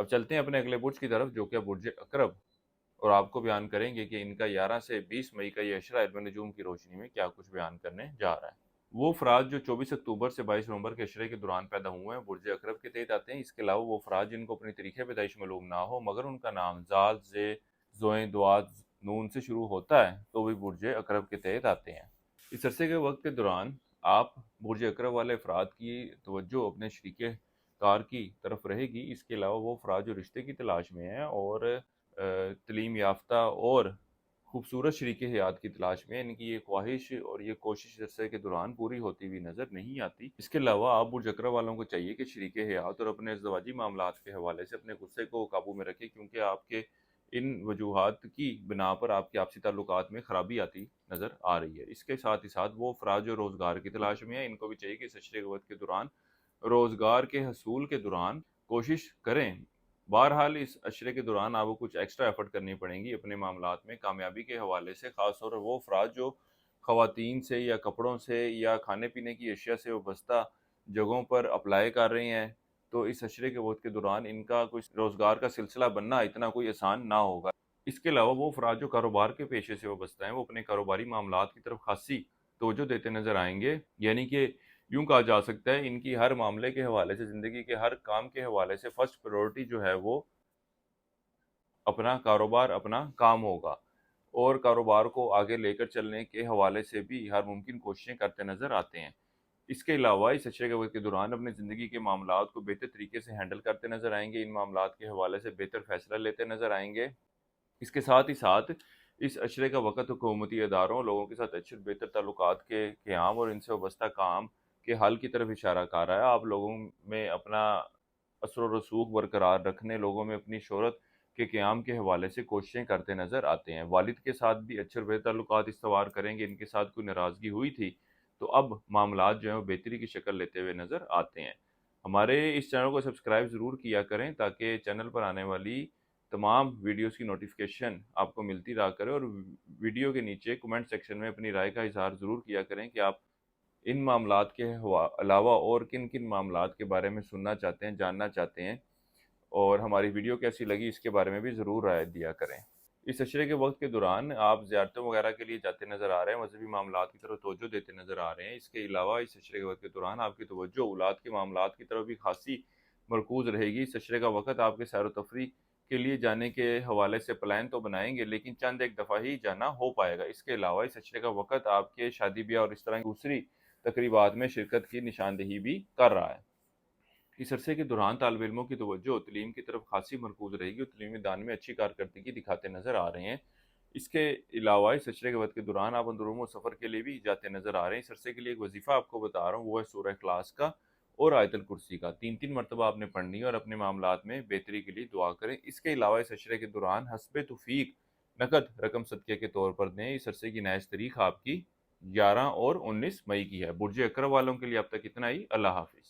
चलते हैं अपने अगले बुर्ज की तरफ, जो कि बुर्ज अकरब, और आपको बयान करेंगे कि इनका 11 से 20 मई का ये अशरा इल्म नजूम की रोशनी में क्या कुछ बयान करने जा रहा है। वो अफराद जो 24 अक्टूबर से 22 नवंबर के अशरे के दौरान पैदा हुए हैं बुर्ज अकरब के तहत आते हैं। इसके अलावा वो अफराद जिनको अपनी तरीके पैदाइश मालूम ना हो मगर उनका नाम जाल जे जोए दुआद नून से शुरू होता है तो भी बुर्ज अकरब के तहत आते हैं। इस अरसे के वक्त के दौरान आप बुर्ज अकरब वाले अफराद की तवज्जो अपने शरीके कार की तरफ रहेगी। इसके अलावा वो अफराद जो रिश्ते की तलाश में हैं और तलीम याफ्ता और खूबसूरत शरीक हयात की तलाश में, इनकी ये ख्वाहिश और ये कोशिश इस अरसे के दौरान पूरी होती हुई नज़र नहीं आती। इसके अलावा आप बुर्ज अकरब वालों को चाहिए कि शरीक हयात और अपने ज़वाजी मामलात के हवाले से अपने गुस्से को काबू में रखें, क्योंकि आपके इन वजूहात की बिना पर आपके आपसी ताल्लुकात में खराबी आती नज़र आ रही है। इसके साथ ही साथ वो अफराद जो रोज़गार की तलाश में है, इनको भी चाहिए कि इस अशरे के वक्त के दौरान रोज़गार के हसूल के दौरान कोशिश करें। बहरहाल इस अशरे के दौरान आपको कुछ एक्स्ट्रा एफर्ट करनी पड़ेंगी अपने मामलात में कामयाबी के हवाले से, ख़ास तौर पर वो अफराद जो ख़वातीन से या कपड़ों से या खाने पीने की अशिया से वाबस्ता जगहों पर अप्लाई कर रही हैं, तो इस अशरे के वक्त के दौरान इनका कुछ रोज़गार का सिलसिला बनना इतना कोई आसान ना होगा। इसके अलावा वो अफराद जो कारोबार के पेशे से वाबस्ता हैं, वो अपने कारोबारी मामलात की तरफ खासी तवज्जो देते नज़र आएंगे। यानी कि यूँ कहा जा सकता है इनकी हर मामले के हवाले से, ज़िंदगी के हर काम के हवाले से फर्स्ट प्रायोरिटी जो है वो अपना कारोबार, अपना काम होगा, और कारोबार को आगे लेकर चलने के हवाले से भी हर मुमकिन कोशिशें करते नज़र आते हैं। इसके अलावा इस अशरे के वक़्त के दौरान अपनी ज़िंदगी के मामलात को बेहतर तरीके से हैंडल करते नज़र आएँगे, इन मामलात के हवाले से बेहतर फ़ैसला लेते नज़र आएँगे। इसके साथ ही साथ इस अशरे का वक़्त हुकूमती इदारों, लोगों के साथ अच्छे और बेहतर ताल्लुकात के क़याम और इनसे वाबस्ता काम के हल की तरफ इशारा कर रहा है। आप लोगों में अपना असर व रसूख बरकरार रखने, लोगों में अपनी शोहरत के क़याम के हवाले से कोशिशें करते नज़र आते हैं। वालिद के साथ भी अच्छे और बेहतर ताल्लुकात इस्तवार करेंगे, इनके साथ कोई नाराज़गी हुई थी, तो अब मामलात जो हैं वो बेहतरी की शक्ल लेते हुए नज़र आते हैं। हमारे इस चैनल को सब्सक्राइब ज़रूर किया करें ताकि चैनल पर आने वाली तमाम वीडियोस की नोटिफिकेशन आपको मिलती रहा करे, और वीडियो के नीचे कमेंट सेक्शन में अपनी राय का इज़हार ज़रूर किया करें कि आप इन मामलात के अलावा और किन किन मामलात के बारे में सुनना चाहते हैं, जानना चाहते हैं, और हमारी वीडियो कैसी लगी इसके बारे में भी ज़रूर राय दिया करें। इस अशरे के वक्त के दौरान आप ज़ियारतों वगैरह के लिए जाते नज़र आ रहे हैं, मजहबी मामलात की तरफ तवज्जो देते नज़र आ रहे हैं। इसके अलावा इस अशरे के वक्त के दौरान आपकी तवज्जो औलाद के मामलात की तरफ भी खासी मरकूज़ रहेगी। इस अशरे का वक्त आपके सैर व तफरीह के लिए जाने के हवाले से प्लान तो बनाएंगे, लेकिन चंद एक दफ़ा ही जाना हो पाएगा। इसके अलावा इस अशरे का वक्त आपके शादी ब्याह और इस तरह की दूसरी तकरीबात में शिरकत की निशानदेही भी कर रहा है। इस अरसे के दौरान तालिब इल्मों की तवज्जो तलीम की तरफ खासी मरकूज़ रहेगी और तलीमी दान में अच्छी कारकर्दगी दिखाते नज़र आ रहे हैं। इसके अलावा इस अशरे के वक्त के दौरान आप अंदरूनी सफ़र के लिए भी जाते नज़र आ रहे हैं। इस अरसे के लिए एक वजीफ़ा आपको बता रहा हूँ, वो है सूरह इखलास का और आयतुल कुर्सी का। 3-3 मरतबा आपने पढ़नी है और अपने मामलात में बेहतरी के लिए दुआ करें। इसके अलावा इस अशरे के दौरान हस्बे तौफीक नकद रकम सदक़े के तौर पर दें। इस अरसे की नेज़ तारीख आपकी 11 और 19 मई की है। बुर्ज अकरम वालों के लिए अब तक इतना ही। अल्लाह हाफ़िज़।